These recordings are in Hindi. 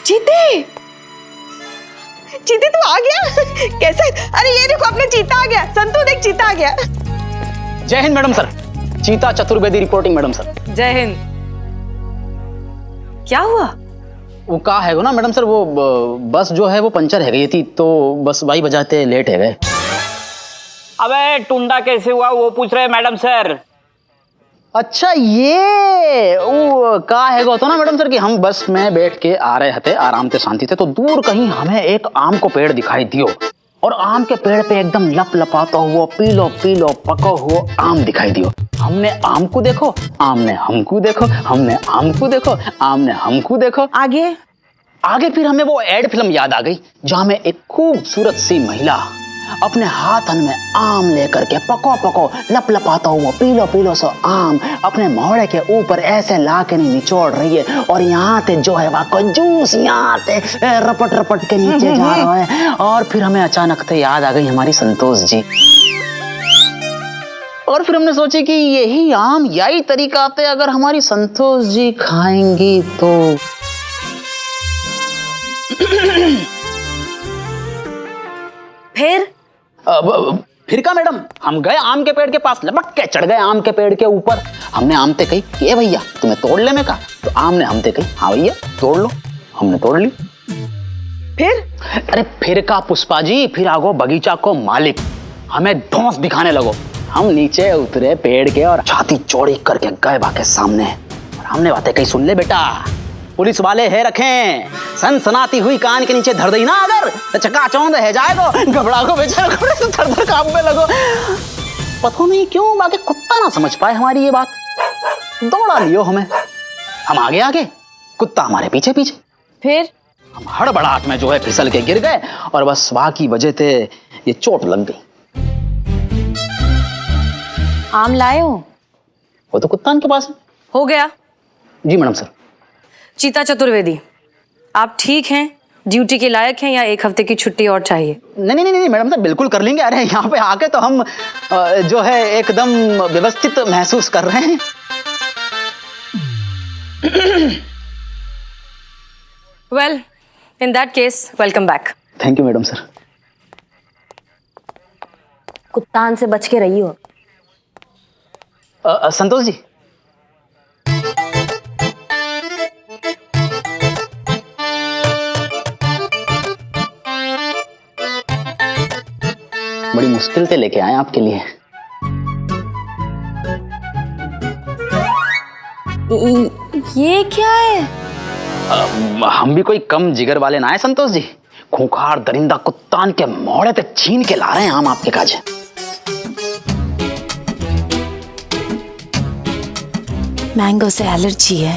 चीते, चीते तू आ गया? कैसे? अरे ये देखो अपना चीता आ गया। संतू देख, चीता आ गया। जय हिंद मैडम सर। चीता चतुर्वेदी रिपोर्टिंग मैडम सर। जय हिंद। क्या हुआ? वो का है ना मैडम सर, वो बस जो है वो पंचर है गई थी, तो बस वही बजाते लेट है गए। अबे टुंडा कैसे हुआ वो पूछ रहे मैडम सर। अच्छा ये वो का है तो ना मैडम सर कि हम बस में बैठ के आ रहे थे आराम से शांति से, तो दूर कहीं हमें एक आम को पेड़ दिखाई दियो और आम के पेड़ पे एकदम लप लपाता हुआ पीलो पीलो पका हुआ आम दिखाई दियो। हमने आम को देखो, आम ने हमको देखो, हमने आम को देखो, आम ने हमको देखो। आगे आगे फिर हमें वो एड फिल्म याद आ गई जहां में एक खूबसूरत सी महिला अपने हाथन में आम लेकर के पको पको लप लपाता हुआ पीलो पीलो सा आम अपने मोहड़े के ऊपर ऐसे ला के नहीं निचोड़ रही है, और यहाँ ते जो है वह जूस यहाँ ते रपट रपट के नीचे जा रहा है। और फिर हमें अचानक से याद आ गई हमारी संतोष जी, और फिर हमने सोची कि यही आम यही तरीका से अगर हमारी संतोष जी खाएंगी तो फिर का मैडम हम गए आम के पेड़ के पास, लपक के चढ़ गए आम के पेड़ के ऊपर। हमने आम ते कही कि ए भैया तुम्हें तोड़ ले में का, तो आम ने हमते कही हाँ भैया तोड़ लो। हमने तोड़ ली। फिर अरे फिर का पुष्पा जी, फिर आगो बगीचा को मालिक हमें धौंस दिखाने लगो। हम नीचे उतरे पेड़ के और छाती चौड़ी करके गए बाके सामने, और हमने बातें कही सुन ले बेटा, पुलिस वाले है रखें, सनसनाती हुई कान के नीचे धर दी ना अगर तो चकाचौंध है जाएगो, घबरा को बेचारा थर थर कांपने लगो। पता नहीं क्यों बाकी कुत्ता ना समझ पाए हमारी ये बात, दौड़ा लियो हमें। हम आगे आगे, कुत्ता हमारे पीछे पीछे। फिर हम हड़बड़ाहट में जो है फिसल के गिर गए, और बस बाकी वजह से ये चोट लग गई। आम लाए हो? वो तो कुत्ता के पास है। हो गया? जी मैडम सर। चीता चतुर्वेदी, आप ठीक हैं, ड्यूटी के लायक हैं, या एक हफ्ते की छुट्टी और चाहिए? नहीं नहीं नहीं मैडम सर बिल्कुल कर लेंगे। अरे यहाँ पे आके तो हम जो है एकदम व्यवस्थित महसूस कर रहे हैं। Well in that case welcome back. Thank you madam sir. कुत्तान से बच के रही हो। संतोष जी, बड़ी मुश्किल से लेके आए आपके लिए। ये क्या है? हम भी कोई कम जिगर वाले ना है संतोष जी, खूंखार दरिंदा कुत्तान के मोड़े पे छीन के ला रहे हैं हम आपके काज। मैंगो से एलर्जी है।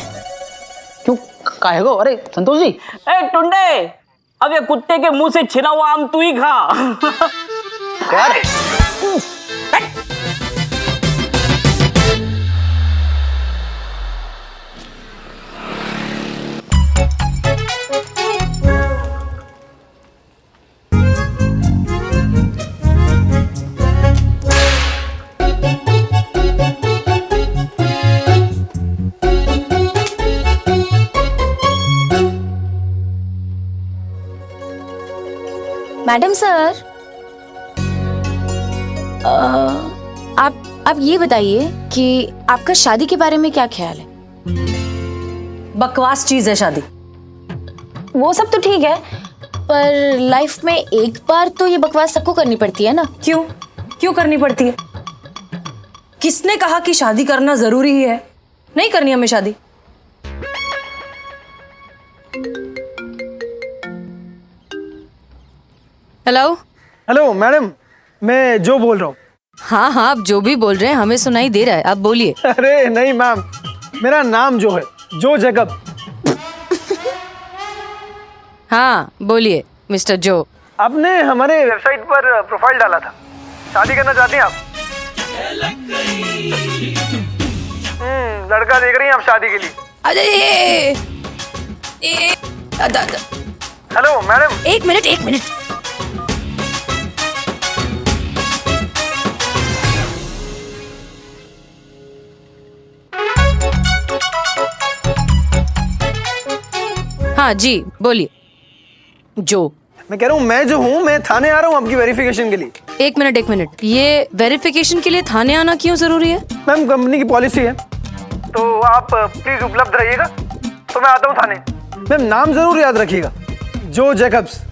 क्यों काहे गो? अरे संतोष जी। ए टुंडे, अब ये कुत्ते के मुंह से छिना हुआ आम तू ही खा। अरे मैडम सर, आप ये बताइए कि आपका शादी के बारे में क्या ख्याल है? बकवास चीज है शादी। वो सब तो ठीक है, पर लाइफ में एक बार तो ये बकवास सबको करनी पड़ती है ना। क्यों क्यों करनी पड़ती है? किसने कहा कि शादी करना जरूरी ही है? नहीं करनी हमें शादी। हेलो हेलो मैडम, मैं जो बोल रहा हूँ। हाँ हाँ, आप जो भी बोल रहे हैं हमें सुनाई दे रहा है, आप बोलिए। अरे नहीं मैम, मेरा नाम जो है जो जैकब। हाँ बोलिए मिस्टर जो। आपने हमारे वेबसाइट पर प्रोफाइल डाला था, शादी करना चाहती हैं आप? लड़का देख रही हैं आप शादी के लिए? अरे हेलो मैडम, एक मिनट। हाँ हाँ जी बोलिए। जो मैं कह रहा हूँ मैं जो हूँ मैं थाने आ रहा हूँ आपकी वेरिफिकेशन के लिए। एक मिनट, ये वेरिफिकेशन के लिए थाने आना क्यों जरूरी है? मैम कंपनी की पॉलिसी है, तो आप प्लीज उपलब्ध रहिएगा। तो मैं आता हूँ थाने। मैम नाम जरूर याद रखिएगा, जो जैकब्स।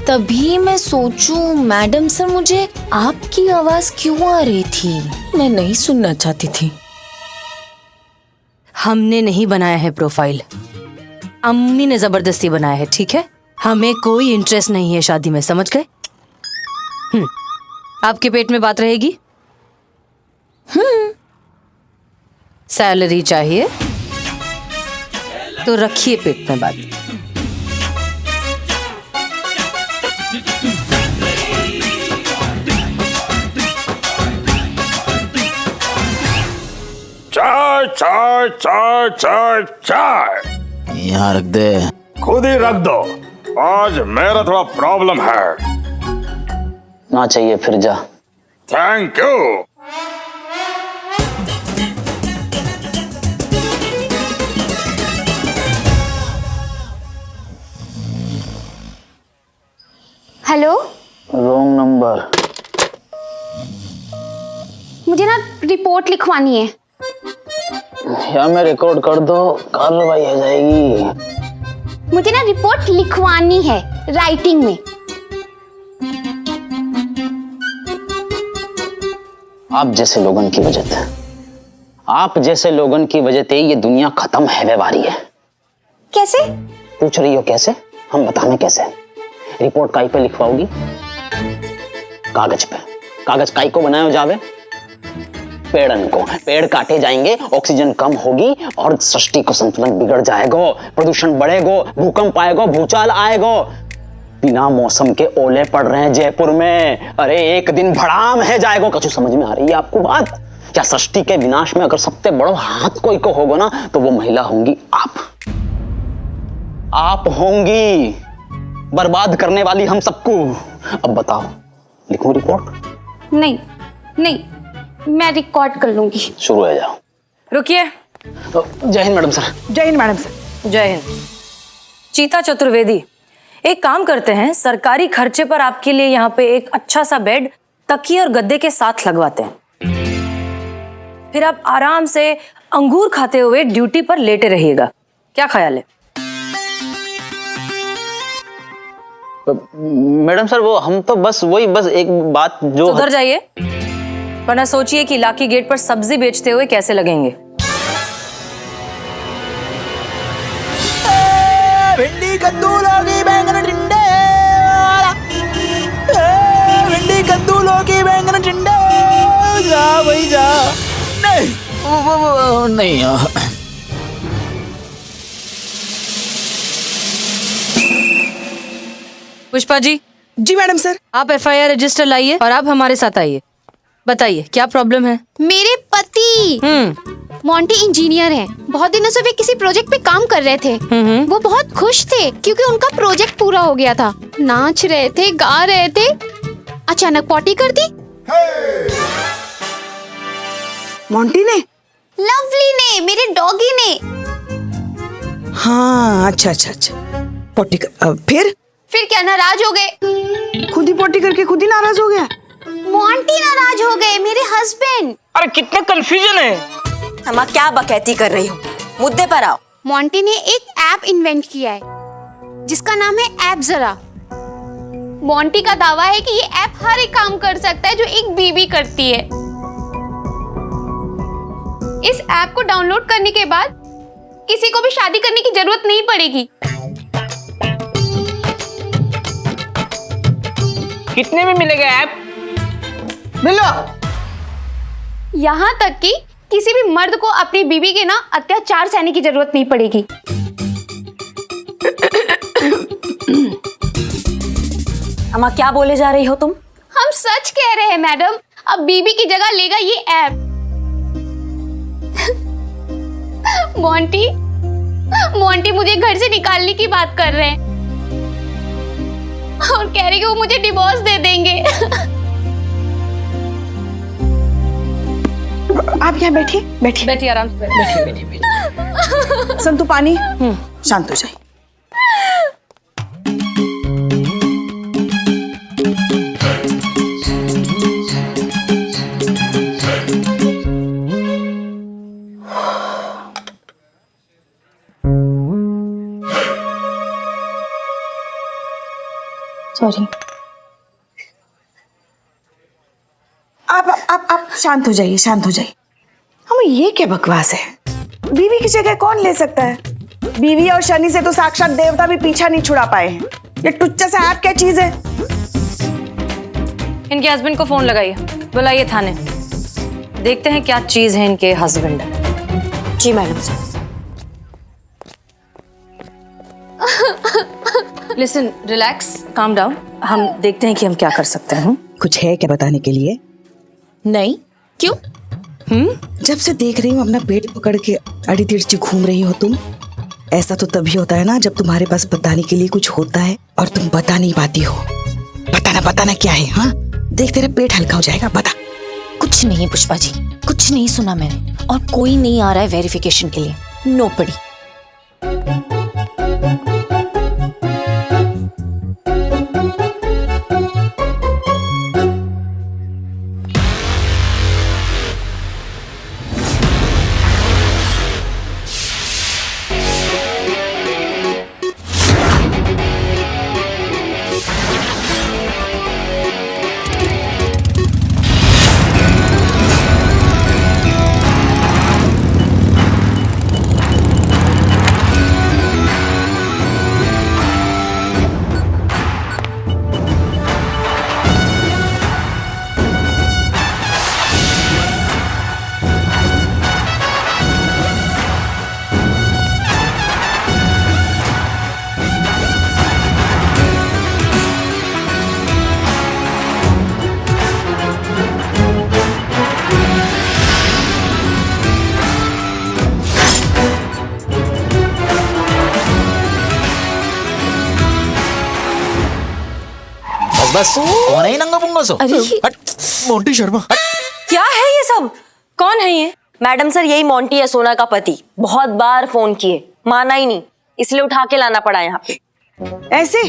तभी मैं सोचूं मैडम सर मुझे आपकी आवाज क्यों आ रही थी, मैं नहीं सुनना चाहती थी। हमने नहीं बनाया है प्रोफाइल, अम्मी ने जबरदस्ती बनाया है, ठीक है? हमें कोई इंटरेस्ट नहीं है शादी में, समझ गए? आपके पेट में बात रहेगी? सैलरी चाहिए तो रखिए पेट में बात। चाय चाय चाय चाय चाय यहाँ रख दे। खुद ही रख दो, आज मेरा थोड़ा प्रॉब्लम है। ना चाहिए फिर जा। Thank you. Hello, wrong number. मुझे ना रिपोर्ट लिखवानी है। या मैं रिकॉर्ड कर दो, कार्रवाई हो जाएगी। मुझे ना रिपोर्ट लिखवानी है राइटिंग में। आप जैसे लोगन की वजह से, आप जैसे लोगन की वजह से ये दुनिया खत्म है व्यवहारी है। कैसे? पूछ रही हो कैसे? हम बताने कैसे। रिपोर्ट काई पे लिखवाओगी? कागज पे। कागज काई को बनाया जावे? पेड़न को। पेड़ काटे जाएंगे, ऑक्सीजन कम होगी और सृष्टि को संतुलन बिगड़ जाएगा, प्रदूषण बढ़ेगा, भूकंप आएगा, भूचाल आएगा। बिना मौसम के ओले पड़ रहे हैं जयपुर में। अरे एक दिन भड़ाम है जाएगा। कछु समझ में आ रही है आपको बात? क्या सृष्टि के विनाश में अगर सबसे बड़ो हाथ कोई को होगा ना तो वो महिला होंगी आप होंगी बर्बाद करने वाली हम सबको। अब बताओ, लिखूं रिपोर्ट? नहीं नहीं, मैं रिकॉर्ड कर लूंगी। शुरू है, जाओ। रुकिए। जय हिंद मैडम सर। जय हिंद मैडम सर। जय हिंद। चीता चतुर्वेदी, एक काम करते हैं, सरकारी खर्चे पर आपके लिए यहाँ पे एक अच्छा सा बेड तकिए और गद्दे के साथ लगवाते हैं। फिर आप आराम से अंगूर खाते हुए ड्यूटी पर लेटे रहिएगा। क्या ख्याल है? मैडम सर वो हम तो बस एक बात जो उधर जाइए, वरना सोचिए कि लाकी गेट पर सब्जी बेचते हुए कैसे लगेंगे। भिंडी कद्दू लौकी बैंगन टिंडे, भिंडी कद्दू लौकी बैंगन टिंडे, जा भाई जा। नहीं पुष्पा जी। जी मैडम सर। आप FIR रजिस्टर लाइए और आप हमारे साथ आइए। बताइए क्या प्रॉब्लम है? मेरे पति मोंटी इंजीनियर हैं। बहुत दिनों से वे किसी प्रोजेक्ट पे काम कर रहे थे। वो बहुत खुश थे क्योंकि उनका प्रोजेक्ट पूरा हो गया था। नाच रहे थे, गा रहे थे, अचानक पॉटी कर दी। मोंटी ने? लवली ने, मेरे डॉगी ने। हाँ अच्छा। पॉटी कर फिर क्या, नाराज हो गए? खुद ही पॉटी करके खुद ही नाराज हो गया? मोंटी नाराज हो गए, मेरे हस्बैंड। अरे कितना कंफ्यूजन है। अम्मा क्या बकैती कर रही हो, मुद्दे पर आओ। मोंटी ने एक ऐप इन्वेंट किया है जिसका नाम है ऐप जरा। मोंटी का दावा है कि ये ऐप हर एक काम कर सकता है जो एक बीबी करती है। इस ऐप को डाउनलोड करने के बाद किसी को भी शादी करने की जरूरत नहीं पड़ेगी। कितने में मिलेगा ऐप? मिलो। यहाँ तक कि किसी भी मर्द को अपनी बीवी के ना अत्याचार सहने की जरूरत नहीं अम्मा क्या बोले जा रही हो तुम? हम सच कह रहे हैं मैडम, अब बीबी की जगह लेगा ये ऐप। मोंटी मोंटी मुझे घर से निकालने की बात कर रहे हैं और कह रहे कि वो मुझे डिवोर्स दे देंगे। आप यहाँ बैठिए, बैठिए बैठिए आराम से, बैठिए। संतु पानी, शांत हो जाइए। सॉरी, आप शांत हो जाइए, शांत हो जाइए। हमें ये क्या बकवास है? बीवी की जगह कौन ले सकता है? बीवी और शनि से तो साक्षात देवता भी पीछा नहीं छुड़ा पाए हैं। ये टुच्चा सा ऐप क्या चीज है? इनके हस्बैंड को फोन लगाइए, बुलाइए थाने। देखते हैं क्या चीज है इनके हस्बैंड। जी madam sir. Listen, relax, calm down. हम देखते हैं कि हम क्या कर सकते हैं। कुछ है क्या बताने के लिए? नहीं, क्यों? जब से देख रही हूँ अपना पेट पकड़ के अड़ी तिरछी घूम रही हो तुम। ऐसा तो तभी होता है ना जब तुम्हारे पास बताने के लिए कुछ होता है और तुम बता नहीं पाती हो। बताना क्या है? हाँ, देख तेरा पेट हल्का हो जाएगा, बता। कुछ नहीं है पुष्पा जी, कुछ नहीं सुना मैंने, और कोई नहीं आ रहा है वेरिफिकेशन के लिए। नोबडी। बस कौन है नंगा पुंगा सो? हट, मोंटी शर्मा हट। क्या है ये सब? कौन है ये? मैडम सर यही मोंटी है, सोना का पति। बहुत बार फोन किए, माना ही नहीं, इसलिए उठा के लाना पड़ा यहाँ पे। ऐसे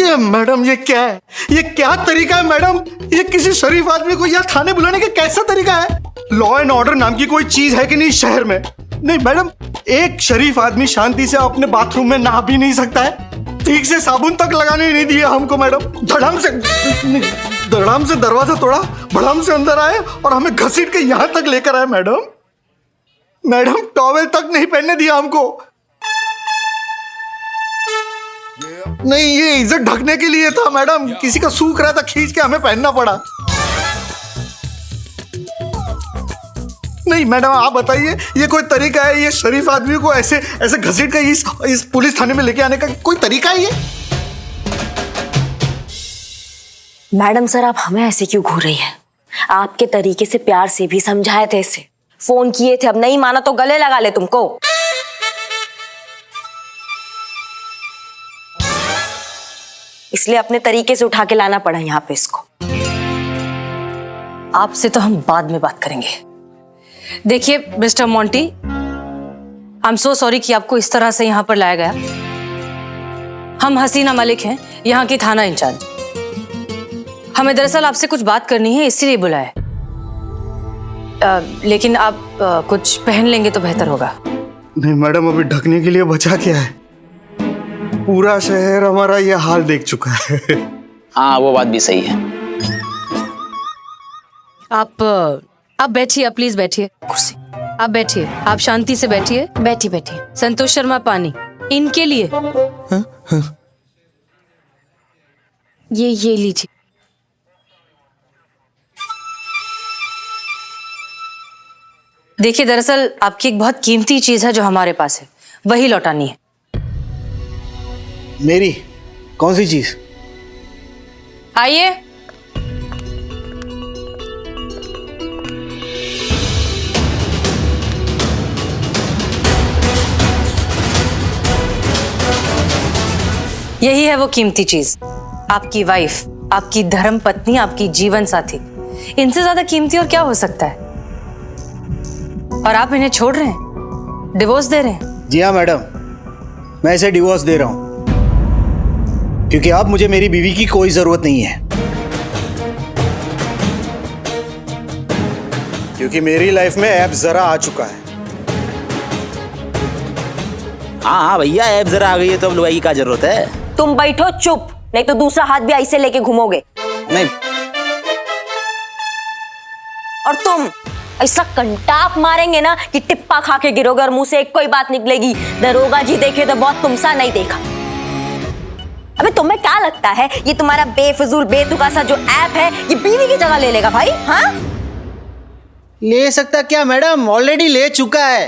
ये मैडम ये क्या है? ये क्या तरीका है मैडम? ये किसी शरीफ आदमी को यहाँ थाने बुलाने का कैसा तरीका है? लॉ एंड ऑर्डर नाम की कोई चीज है कि नहीं शहर में? नहीं मैडम, एक शरीफ आदमी शांति से अपने बाथरूम में नहा भी नहीं सकता है? ठीक से साबुन तक लगाने नहीं दिया हमको मैडम। धड़ाम से दरवाजा तोड़ा, भड़ाम से अंदर आए और हमें घसीट के यहाँ तक लेकर आए मैडम टॉवेल तक नहीं पहनने दिया हमको। नहीं, ये इज्जत ढकने के लिए था मैडम। किसी का सूख रहा था, खींच के हमें पहनना पड़ा। नहीं मैडम, आप बताइए, ये कोई तरीका है? ये शरीफ आदमी को ऐसे ऐसे घसीट कर इस पुलिस थाने में लेके आने का कोई तरीका है ये? मैडम सर आप हमें ऐसे क्यों घूर रही हैं? आपके तरीके से प्यार से भी समझाए थे इसे, फोन किए थे, अब नहीं माना तो गले लगा ले तुमको। इसलिए अपने तरीके से उठा के लाना पड़ा यहाँ पे इसको। आपसे तो हम बाद में बात करेंगे। देखिए mister Monty, I am so sorry कि आपको इस तरह से यहाँ पर लाया गया। हम हसीना मलिक हैं, यहाँ की थाना इंचार्ज। हमें दरअसल आपसे कुछ बात करनी है, इसीलिए बुलाया। लेकिन आप कुछ पहन लेंगे तो बेहतर होगा। नहीं मैडम, अभी ढकने के लिए बचा क्या है? पूरा शहर हमारा ये हाल देख चुका है। हाँ वो बात भी सही है। आप बैठिए, प्लीज बैठिए, कुर्सी आप बैठिए, आप शांति से बैठिए। बैठिए। संतोष शर्मा पानी इनके लिए। ये लीजिए। देखिए दरअसल आपकी एक बहुत कीमती चीज है जो हमारे पास है, वही लौटानी है। मेरी कौन सी चीज? आइए। यही है वो कीमती चीज, आपकी वाइफ, आपकी धर्म पत्नी, आपकी जीवन साथी। इनसे ज्यादा कीमती और क्या हो सकता है? और आप इन्हें छोड़ रहे हैं, डिवोर्स दे रहे हैं? जी हाँ मैडम, मैं इसे डिवोर्स दे रहा हूं क्योंकि अब मुझे मेरी बीवी की कोई जरूरत नहीं है। क्योंकि मेरी लाइफ में ऐप जरा आ चुका है। हाँ भैया, ऐप जरा आ गई है तो अब लुगाई की क्या जरूरत है? तुम बैठो चुप, नहीं तो दूसरा हाथ भी ऐसे लेके घूमोगे। नहीं, और तुम ऐसा कंटाप मारेंगे ना कि टिप्पा खा के गिरोगे और मुंह से एक कोई बात निकलेगी, दरोगा जी देखे तो बहुत तुमसा नहीं देखा। अबे तुम्हें क्या लगता है ये तुम्हारा बेफिजूल बेतुका सा जो ऐप है ये बीवी की जगह ले लेगा भाई? हाँ, ले सकता क्या मैडम, ऑलरेडी ले चुका है।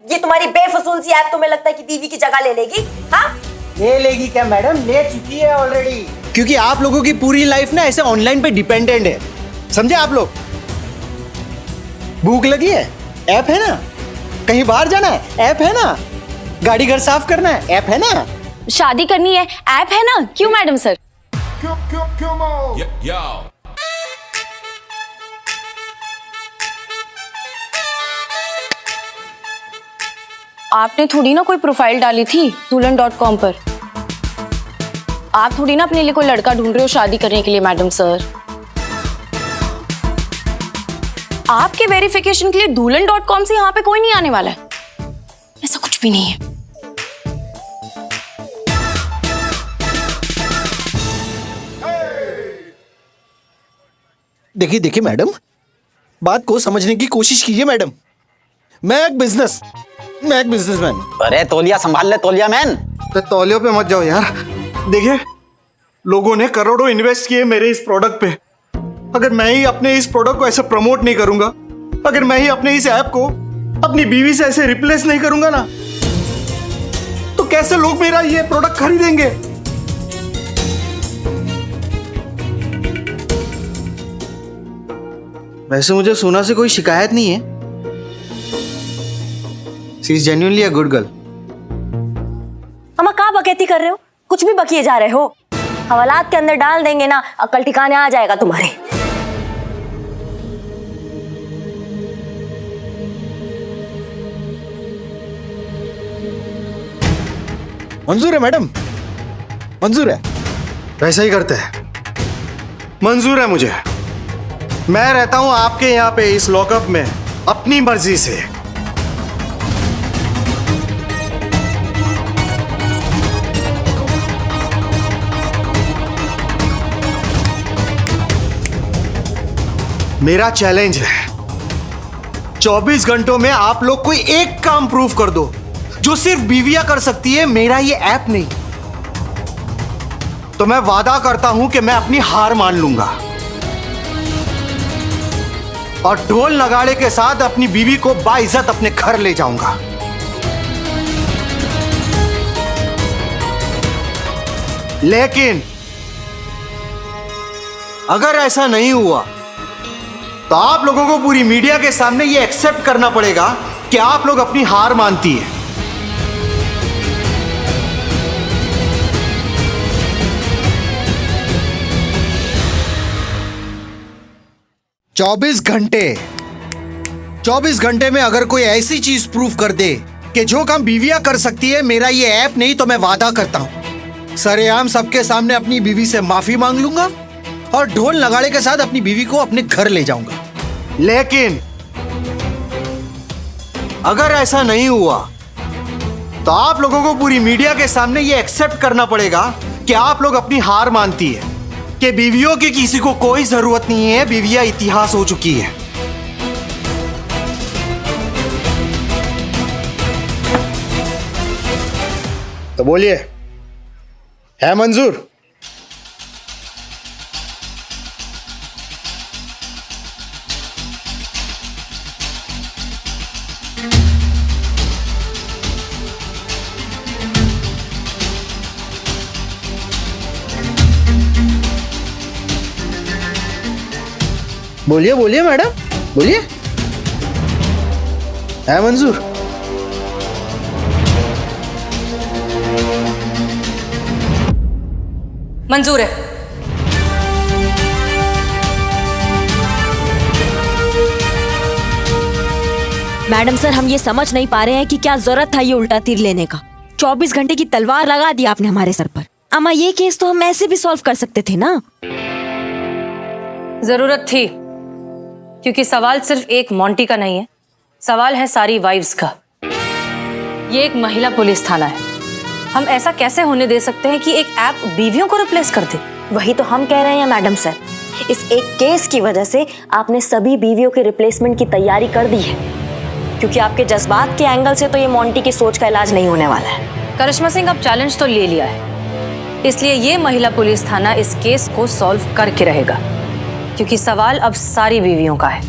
ये तुम्हारी बेफिजूल सी ऐप तुम्हें लगता है कि बीवी की जगह ले लेगी? हाँ, ले लेगी क्या मैडम, ले चुकी है ऑलरेडी। क्योंकि आप लोगों की पूरी लाइफ ना ऐसे ऑनलाइन पे डिपेंडेंट है, समझे आप लोग? भूख लगी है, ऐप है ना। कहीं बाहर जाना है, ऐप है ना। गाड़ी घर साफ करना है, ऐप है ना। शादी करनी है, ऐप है ना। क्यों मैडम सर? आपने थोड़ी ना कोई प्रोफाइल डाली थी dulan.com पर। आप थोड़ी ना अपने लिए कोई लड़का ढूंढ रहे हो शादी करने के लिए मैडम सर। आपके वेरिफिकेशन के लिए dulan.com से यहाँ पे कोई नहीं आने वाला है, ऐसा कुछ भी नहीं है। देखिए देखिए मैडम, बात को समझने की कोशिश कीजिए मैडम। मैं एक बिजनेसमैन। अरे तौलिया संभाल ले, तौलिया मैन। तो तौलियों पे मत जाओ यार। देखिए, लोगों ने करोड़ों इन्वेस्ट किए मेरे इस प्रोडक्ट पे। अगर मैं ही अपने इस प्रोडक्ट को ऐसे प्रमोट नहीं करूंगा, अगर मैं ही अपने इस ऐप को अपनी बीवी से ऐसे रिप्लेस नहीं करूंगा ना, तो कैसे लोग मेरा ये प्रोडक्ट खरीदेंगे? वैसे मुझे सोना से कोई शिकायत नहीं है। She is genuinely a good girl. हम कहाँ बकैती कर रहे हो? कुछ भी बकिए जा रहे हो। हवालात के अंदर डाल देंगे ना, अकल ठिकाने आ जाएगा तुम्हारे। मंजूर है मैडम, मंजूर है। वैसा ही करते हैं, मंजूर है मुझे। मैं रहता हूं आपके यहां पे इस लॉकअप में अपनी मर्जी से। मेरा चैलेंज है, 24 घंटों में आप लोग कोई एक काम प्रूव कर दो जो सिर्फ बीवियां कर सकती है, मेरा ये ऐप नहीं। तो मैं वादा करता हूं कि मैं अपनी हार मान लूंगा और ढोल नगाड़े के साथ अपनी बीवी को बाइज्जत अपने घर ले जाऊंगा। लेकिन अगर ऐसा नहीं हुआ तो आप लोगों को पूरी मीडिया के सामने ये एक्सेप्ट करना पड़ेगा कि आप लोग अपनी हार मानती है। चौबीस घंटे में अगर कोई ऐसी चीज प्रूफ कर दे कि जो काम बीवियां कर सकती है, मेरा ये ऐप नहीं, तो मैं वादा करता हूं सरेआम सबके सामने अपनी बीवी से माफी मांग लूंगा और ढोल नगाड़े के साथ अपनी बीवी को अपने घर ले जाऊंगा। लेकिन अगर ऐसा नहीं हुआ तो आप लोगों को पूरी मीडिया के सामने ये एक्सेप्ट करना पड़ेगा कि आप लोग अपनी हार मानती है, कि बीवियों की किसी को कोई जरूरत नहीं है, बीवियां इतिहास हो चुकी है। तो बोलिए, है मंजूर? बोलिए बोलिए मैडम, बोलिए। है मंजूर? मंजूर है। मैडम सर, हम ये समझ नहीं पा रहे हैं कि क्या जरूरत था ये उल्टा तीर लेने का। 24 घंटे की तलवार लगा दी आपने हमारे सर पर। अम्मा, ये केस तो हम ऐसे भी सॉल्व कर सकते थे ना। जरूरत थी, क्योंकि सवाल सिर्फ एक मोंटी का नहीं है, सवाल है सारी वाइव्स का। ये एक महिला पुलिस थाना है। हम ऐसा कैसे होने दे सकते हैं कि एक ऐप बीवियों को रिप्लेस कर दे? वही तो हम कह रहे हैं मैडम सर, इस एक केस की वजह से आपने सभी बीवियों के रिप्लेसमेंट की तैयारी कर दी है, क्योंकि आपके जज्बात के एंगल से तो ये मोंटी की सोच का इलाज नहीं होने वाला है। करिश्मा सिंह, अब चैलेंज तो ले लिया है, इसलिए ये महिला पुलिस थाना इस केस को सॉल्व करके रहेगा, क्योंकि सवाल अब सारी बीवियों का है।